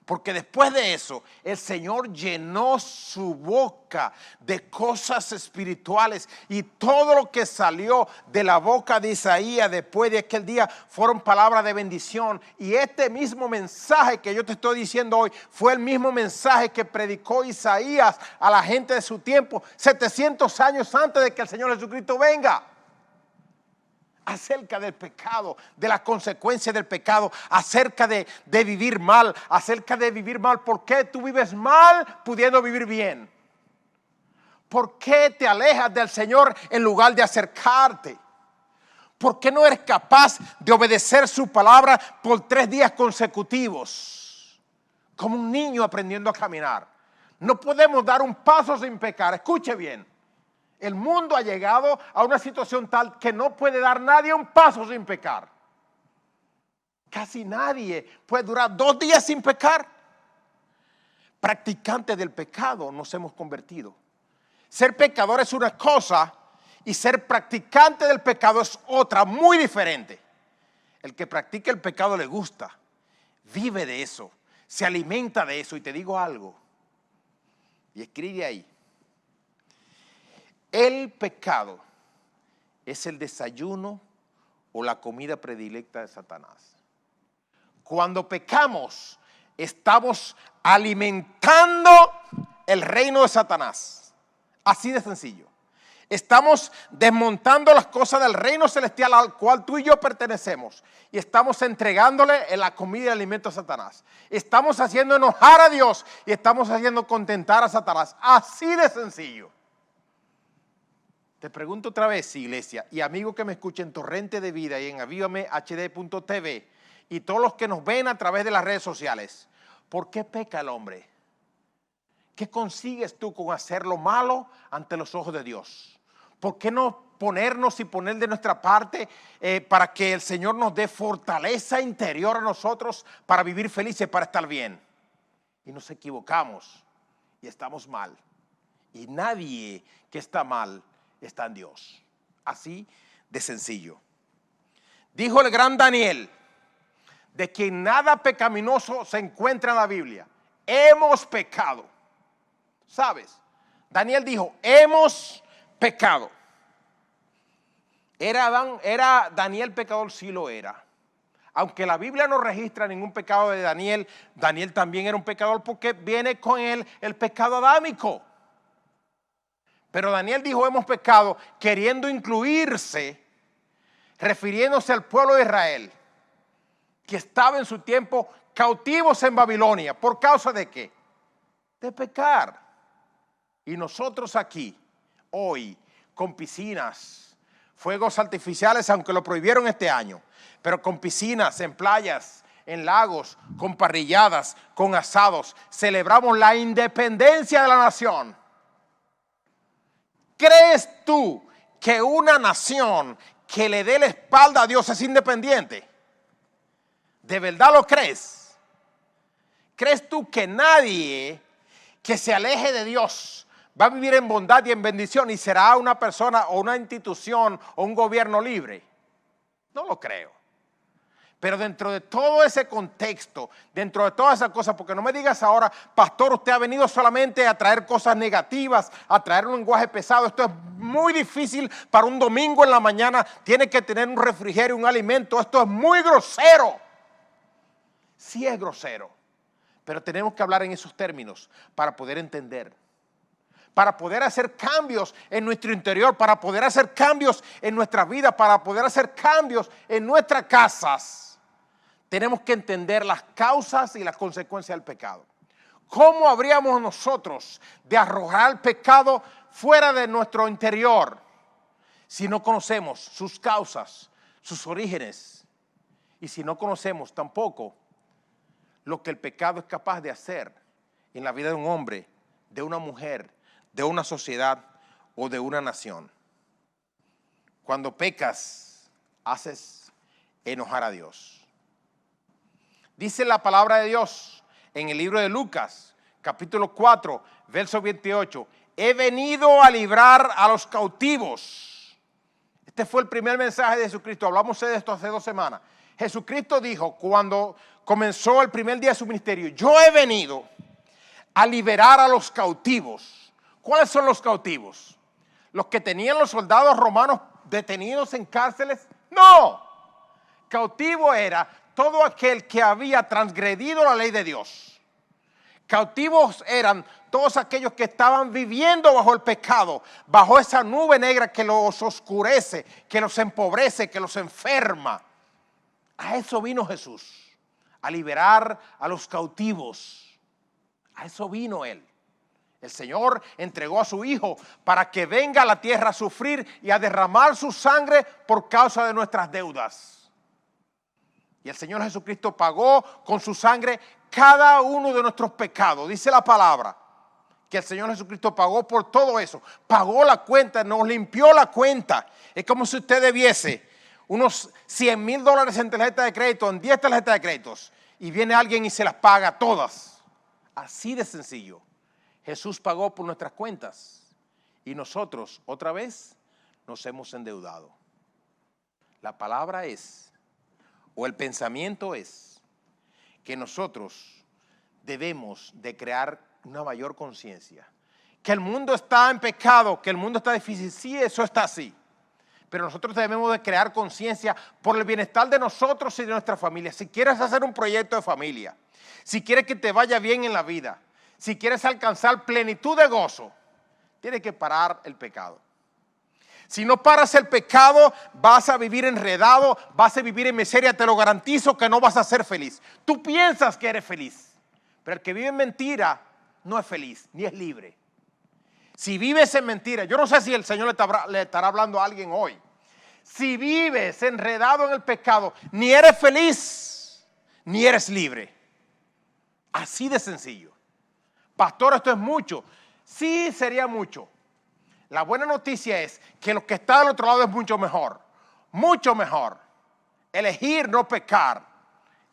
Porque después de eso, el Señor llenó su boca de cosas espirituales. Y todo lo que salió de la boca de Isaías después de aquel día fueron palabras de bendición. Y este mismo mensaje que yo te estoy diciendo hoy fue el mismo mensaje que predicó Isaías a la gente de su tiempo 700 años antes de que el Señor Jesucristo venga. Acerca del pecado, de las consecuencias del pecado, acerca de vivir mal, acerca de vivir mal. ¿Por qué tú vives mal pudiendo vivir bien? ¿Por qué te alejas del Señor en lugar de acercarte? ¿Por qué no eres capaz de obedecer su palabra por 3 días consecutivos? Como un niño aprendiendo a caminar. No podemos dar un paso sin pecar. Escuche bien. El mundo ha llegado a una situación tal que no puede dar nadie un paso sin pecar. Casi nadie puede durar 2 días sin pecar. Practicantes del pecado nos hemos convertido. Ser pecador es una cosa y ser practicante del pecado es otra, muy diferente. El que practica el pecado le gusta, vive de eso, se alimenta de eso. Y te digo algo, y escribe ahí. El pecado es el desayuno o la comida predilecta de Satanás. Cuando pecamos, estamos alimentando el reino de Satanás. Así de sencillo. Estamos desmontando las cosas del reino celestial al cual tú y yo pertenecemos. Y estamos entregándole la comida y el alimento a Satanás. Estamos haciendo enojar a Dios y estamos haciendo contentar a Satanás. Así de sencillo. Te pregunto otra vez, iglesia, y amigo que me escuchen en Torrente de Vida y en avivamehd.tv y todos los que nos ven a través de las redes sociales, ¿por qué peca el hombre? ¿Qué consigues tú con hacer lo malo ante los ojos de Dios? ¿Por qué no ponernos y poner de nuestra parte para que el Señor nos dé fortaleza interior a nosotros para vivir felices, para estar bien? Y nos equivocamos y estamos mal. Y nadie que está mal está en Dios. Así de sencillo. Dijo el gran Daniel, de que nada pecaminoso se encuentra en la Biblia. Hemos pecado. ¿Sabes? Daniel dijo, hemos pecado. ¿Era Daniel pecador? Sí lo era. Aunque la Biblia no registra ningún pecado de Daniel, Daniel también era un pecador porque viene con él el pecado adámico. Pero Daniel dijo, hemos pecado, queriendo incluirse, refiriéndose al pueblo de Israel, que estaba en su tiempo cautivos en Babilonia. ¿Por causa de qué? De pecar. Y nosotros aquí, hoy, con piscinas, fuegos artificiales, aunque lo prohibieron este año, pero con piscinas, en playas, en lagos, con parrilladas, con asados. Celebramos la independencia de la nación. ¿Crees tú que una nación que le dé la espalda a Dios es independiente? ¿De verdad lo crees? ¿Crees tú que nadie que se aleje de Dios va a vivir en bondad y en bendición y será una persona o una institución o un gobierno libre? No lo creo. Pero dentro de todo ese contexto, dentro de todas esas cosas, porque no me digas ahora, pastor, usted ha venido solamente a traer cosas negativas, a traer un lenguaje pesado. Esto es muy difícil para un domingo en la mañana. Tiene que tener un refrigerio, un alimento. Esto es muy grosero. Sí es grosero, pero tenemos que hablar en esos términos para poder entender, para poder hacer cambios en nuestro interior, para poder hacer cambios en nuestra vida, para poder hacer cambios en nuestras casas. Tenemos que entender las causas y las consecuencias del pecado. ¿Cómo habríamos nosotros de arrojar el pecado fuera de nuestro interior si no conocemos sus causas, sus orígenes, y si no conocemos tampoco lo que el pecado es capaz de hacer en la vida de un hombre, de una mujer, de una sociedad o de una nación? Cuando pecas, haces enojar a Dios. Dice la palabra de Dios en el libro de Lucas, capítulo 4, verso 28. He venido a librar a los cautivos. Este fue el primer mensaje de Jesucristo. Hablamos de esto hace 2 semanas. Jesucristo dijo cuando comenzó el primer día de su ministerio: yo he venido a liberar a los cautivos. ¿Cuáles son los cautivos? ¿Los que tenían los soldados romanos detenidos en cárceles? No. Cautivo era todo aquel que había transgredido la ley de Dios. Cautivos eran todos aquellos que estaban viviendo bajo el pecado, bajo esa nube negra que los oscurece, que los empobrece, que los enferma. A eso vino Jesús, a liberar a los cautivos. A eso vino Él. El Señor entregó a su Hijo para que venga a la tierra a sufrir y a derramar su sangre por causa de nuestras deudas. Y el Señor Jesucristo pagó con su sangre cada uno de nuestros pecados. Dice la palabra que el Señor Jesucristo pagó por todo eso. Pagó la cuenta, nos limpió la cuenta. Es como si usted debiese unos $100,000 en tarjeta de crédito, en 10 tarjetas de créditos, y viene alguien y se las paga todas. Así de sencillo. Jesús pagó por nuestras cuentas y nosotros otra vez nos hemos endeudado. La palabra es, o el pensamiento es, que nosotros debemos de crear una mayor conciencia. Que el mundo está en pecado, que el mundo está difícil, sí, eso está así. Pero nosotros debemos de crear conciencia por el bienestar de nosotros y de nuestra familia. Si quieres hacer un proyecto de familia, si quieres que te vaya bien en la vida, si quieres alcanzar plenitud de gozo, tienes que parar el pecado. Si no paras el pecado, vas a vivir enredado, vas a vivir en miseria. Te lo garantizo que no vas a ser feliz. Tú piensas que eres feliz, pero el que vive en mentira no es feliz, ni es libre. Si vives en mentira, yo no sé si el Señor le estará hablando a alguien hoy. Si vives enredado en el pecado, ni eres feliz, ni eres libre. Así de sencillo. Pastor, esto es mucho. Sí, sería mucho. La buena noticia es que lo que está del otro lado es mucho mejor. Mucho mejor. Elegir no pecar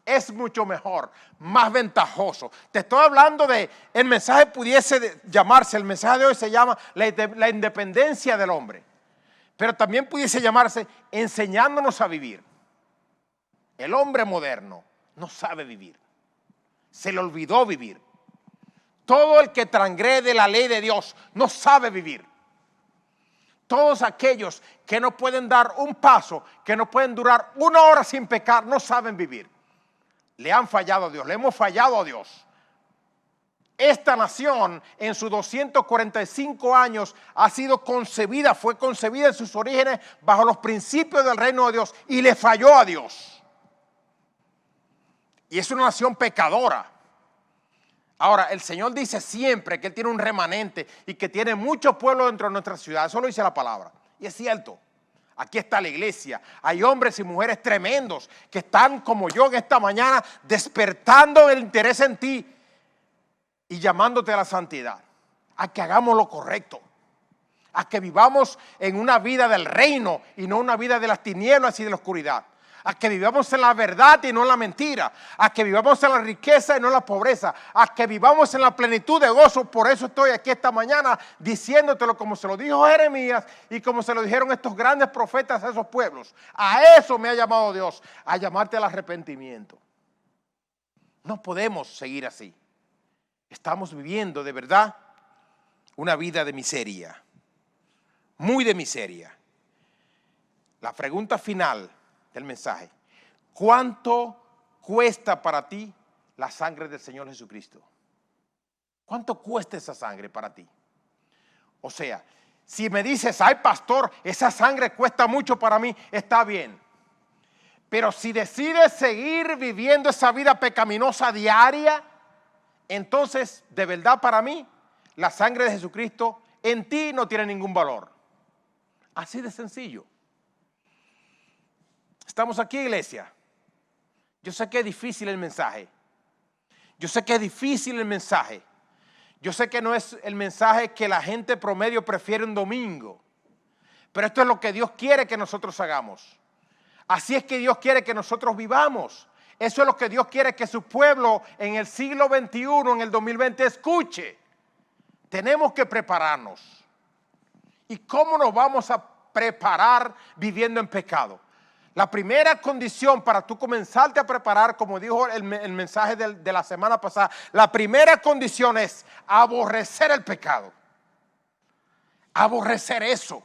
es mucho mejor, más ventajoso. Te estoy hablando de, el mensaje pudiese llamarse, el mensaje de hoy se llama la independencia del hombre. Pero también pudiese llamarse enseñándonos a vivir. El hombre moderno no sabe vivir. Se le olvidó vivir. Todo el que transgrede la ley de Dios no sabe vivir. Todos aquellos que no pueden dar un paso, que no pueden durar 1 hora sin pecar, no saben vivir. Le han fallado a Dios, le hemos fallado a Dios. Esta nación en sus 245 años ha sido concebida, fue concebida en sus orígenes bajo los principios del reino de Dios y le falló a Dios. Y es una nación pecadora. Ahora, el Señor dice siempre que Él tiene un remanente y que tiene mucho pueblo dentro de nuestra ciudad. Eso lo dice la palabra. Y es cierto. Aquí está la iglesia. Hay hombres y mujeres tremendos que están como yo en esta mañana despertando el interés en ti y llamándote a la santidad, a que hagamos lo correcto, a que vivamos en una vida del reino y no una vida de las tinieblas y de la oscuridad, a que vivamos en la verdad y no en la mentira, a que vivamos en la riqueza y no en la pobreza, a que vivamos en la plenitud de gozo. Por eso estoy aquí esta mañana diciéndotelo como se lo dijo Jeremías y como se lo dijeron estos grandes profetas a esos pueblos. A eso me ha llamado Dios, a llamarte al arrepentimiento. No podemos seguir así. Estamos viviendo de verdad una vida de miseria, muy de miseria. La pregunta final del mensaje: ¿cuánto cuesta para ti la sangre del Señor Jesucristo? ¿Cuánto cuesta esa sangre para ti? O sea, si me dices, ay pastor, esa sangre cuesta mucho para mí, está bien. Pero si decides seguir viviendo esa vida pecaminosa diaria, entonces de verdad para mí la sangre de Jesucristo en ti no tiene ningún valor. Así de sencillo. Estamos aquí, iglesia. Yo sé que es difícil el mensaje. Yo sé que es difícil el mensaje. Yo sé que no es el mensaje que la gente promedio prefiere un domingo. Pero esto es lo que Dios quiere que nosotros hagamos. Así es que Dios quiere que nosotros vivamos. Eso es lo que Dios quiere que su pueblo en el siglo XXI, en el 2020, escuche. Tenemos que prepararnos. ¿Y cómo nos vamos a preparar viviendo en pecado? La primera condición para tú comenzarte a preparar, como dijo el mensaje de la semana pasada, la primera condición es aborrecer el pecado. Aborrecer eso.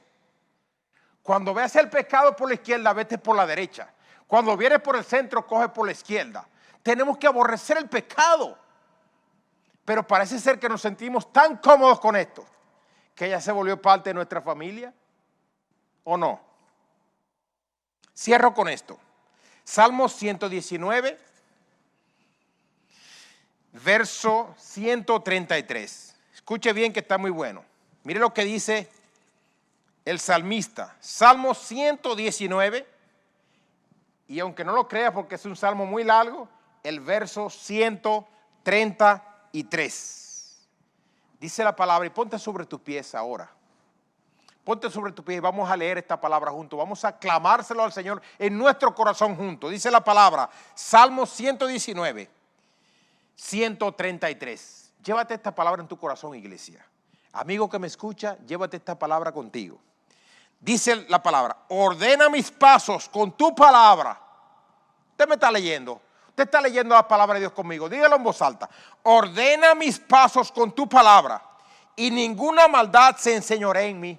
Cuando veas el pecado por la izquierda, vete por la derecha. Cuando vienes por el centro, coge por la izquierda. Tenemos que aborrecer el pecado. Pero parece ser que nos sentimos tan cómodos con esto, que ya se volvió parte de nuestra familia, ¿o no? Cierro con esto. Salmo 119, verso 133. Escuche bien que está muy bueno. Mire lo que dice el salmista. Salmo 119, y aunque no lo crea porque es un salmo muy largo, el verso 133. Dice la palabra, y ponte sobre tus pies ahora. Ponte sobre tus pies y vamos a leer esta palabra juntos. Vamos a clamárselo al Señor en nuestro corazón juntos. Dice la palabra, Salmo 119, 133. Llévate esta palabra en tu corazón, iglesia. Amigo que me escucha, llévate esta palabra contigo. Dice la palabra, ordena mis pasos con tu palabra. Usted me está leyendo. Usted está leyendo la palabra de Dios conmigo. Dígalo en voz alta. Ordena mis pasos con tu palabra y ninguna maldad se enseñoree en mí.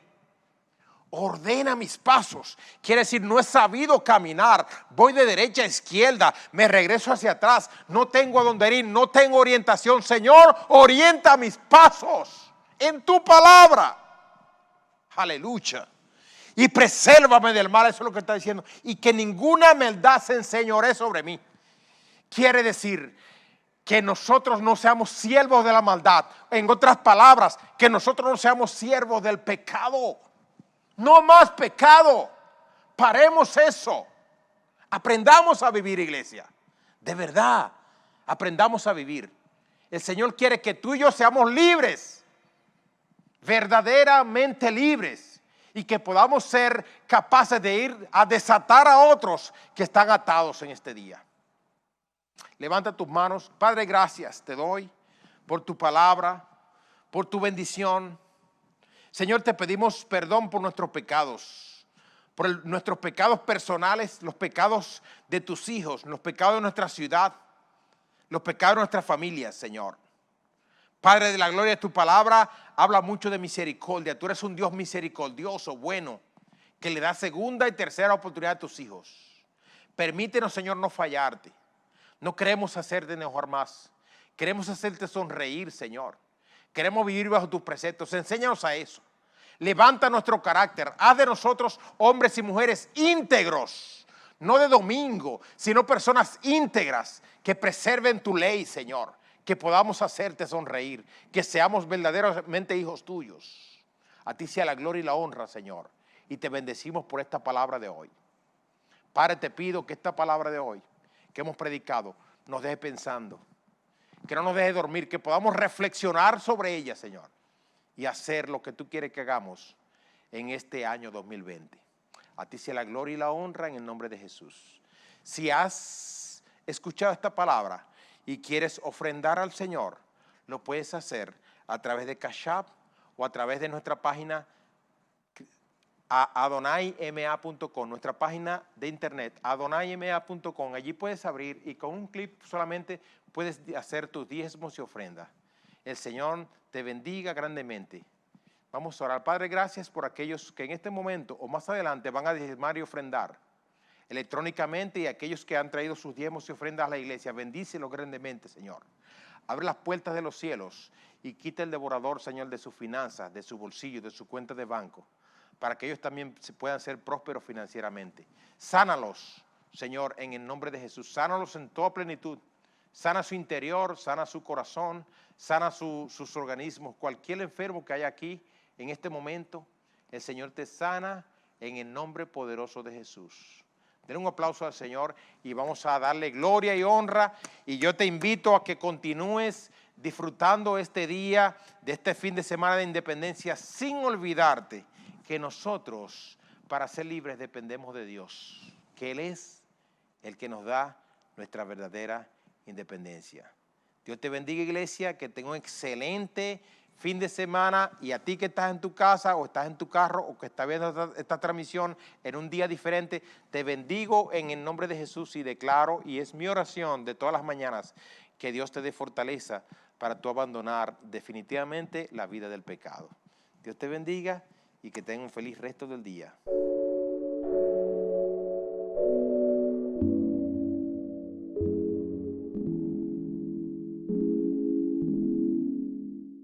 Ordena mis pasos. Quiere decir, no he sabido caminar. Voy de derecha a izquierda. Me regreso hacia atrás. No tengo a dónde ir. No tengo orientación. Señor, orienta mis pasos en tu palabra. Aleluya. Y presérvame del mal. Eso es lo que está diciendo. Y que ninguna maldad se enseñoree sobre mí. Quiere decir que nosotros no seamos siervos de la maldad. En otras palabras, que nosotros no seamos siervos del pecado. No más pecado. Paremos eso. Aprendamos a vivir, iglesia. De verdad, aprendamos a vivir. El Señor quiere que tú y yo seamos libres. Verdaderamente libres. Y que podamos ser capaces de ir a desatar a otros que están atados en este día. Levanta tus manos. Padre, gracias te doy por tu palabra, por tu bendición. Señor, te pedimos perdón por nuestros pecados, por nuestros pecados personales, los pecados de tus hijos, los pecados de nuestra ciudad, los pecados de nuestras familias, Señor. Padre de la gloria, tu palabra habla mucho de misericordia. Tú eres un Dios misericordioso, bueno, que le da segunda y tercera oportunidad a tus hijos. Permítenos, Señor, no fallarte. No queremos hacerte enojar más. Queremos hacerte sonreír, Señor. Queremos vivir bajo tus preceptos. Enséñanos a eso. Levanta nuestro carácter. Haz de nosotros hombres y mujeres íntegros. No de domingo, sino personas íntegras que preserven tu ley, Señor. Que podamos hacerte sonreír. Que seamos verdaderamente hijos tuyos. A ti sea la gloria y la honra, Señor. y te bendecimos por esta palabra de hoy. Padre, te pido que esta palabra de hoy que hemos predicado nos deje pensando, que no nos deje dormir, que podamos reflexionar sobre ella, Señor, y hacer lo que tú quieres que hagamos en este año 2020. A ti sea la gloria y la honra en el nombre de Jesús. Si has escuchado esta palabra y quieres ofrendar al Señor, lo puedes hacer a través de Cash App o a través de nuestra página adonayma.com, nuestra página de internet adonayma.com. Allí puedes abrir y con un clic solamente puedes hacer tus diezmos y ofrendas. El Señor te bendiga grandemente. Vamos a orar. Padre, gracias por aquellos que en este momento o más adelante van a diezmar y ofrendar electrónicamente, y aquellos que han traído sus diezmos y ofrendas a la iglesia. Bendícelos grandemente, Señor. Abre las puertas de los cielos y quita el devorador, Señor, de sus finanzas, de su bolsillo, de su cuenta de banco, para que ellos también puedan ser prósperos financieramente. Sánalos, Señor, en el nombre de Jesús. Sánalos en toda plenitud. Sana su interior, sana su corazón, sana sus organismos. Cualquier enfermo que haya aquí en este momento, el Señor te sana en el nombre poderoso de Jesús. Den un aplauso al Señor y vamos a darle gloria y honra. Y yo te invito a que continúes disfrutando este día, de este fin de semana de independencia, sin olvidarte que nosotros, para ser libres, dependemos de Dios, que Él es el que nos da nuestra verdadera independencia. Dios te bendiga, iglesia, que tenga un excelente fin de semana, y a ti que estás en tu casa o estás en tu carro o que estás viendo esta transmisión en un día diferente, te bendigo en el nombre de Jesús y declaro, y es mi oración de todas las mañanas, que Dios te dé fortaleza para tú abandonar definitivamente la vida del pecado. Dios te bendiga y que tenga un feliz resto del día.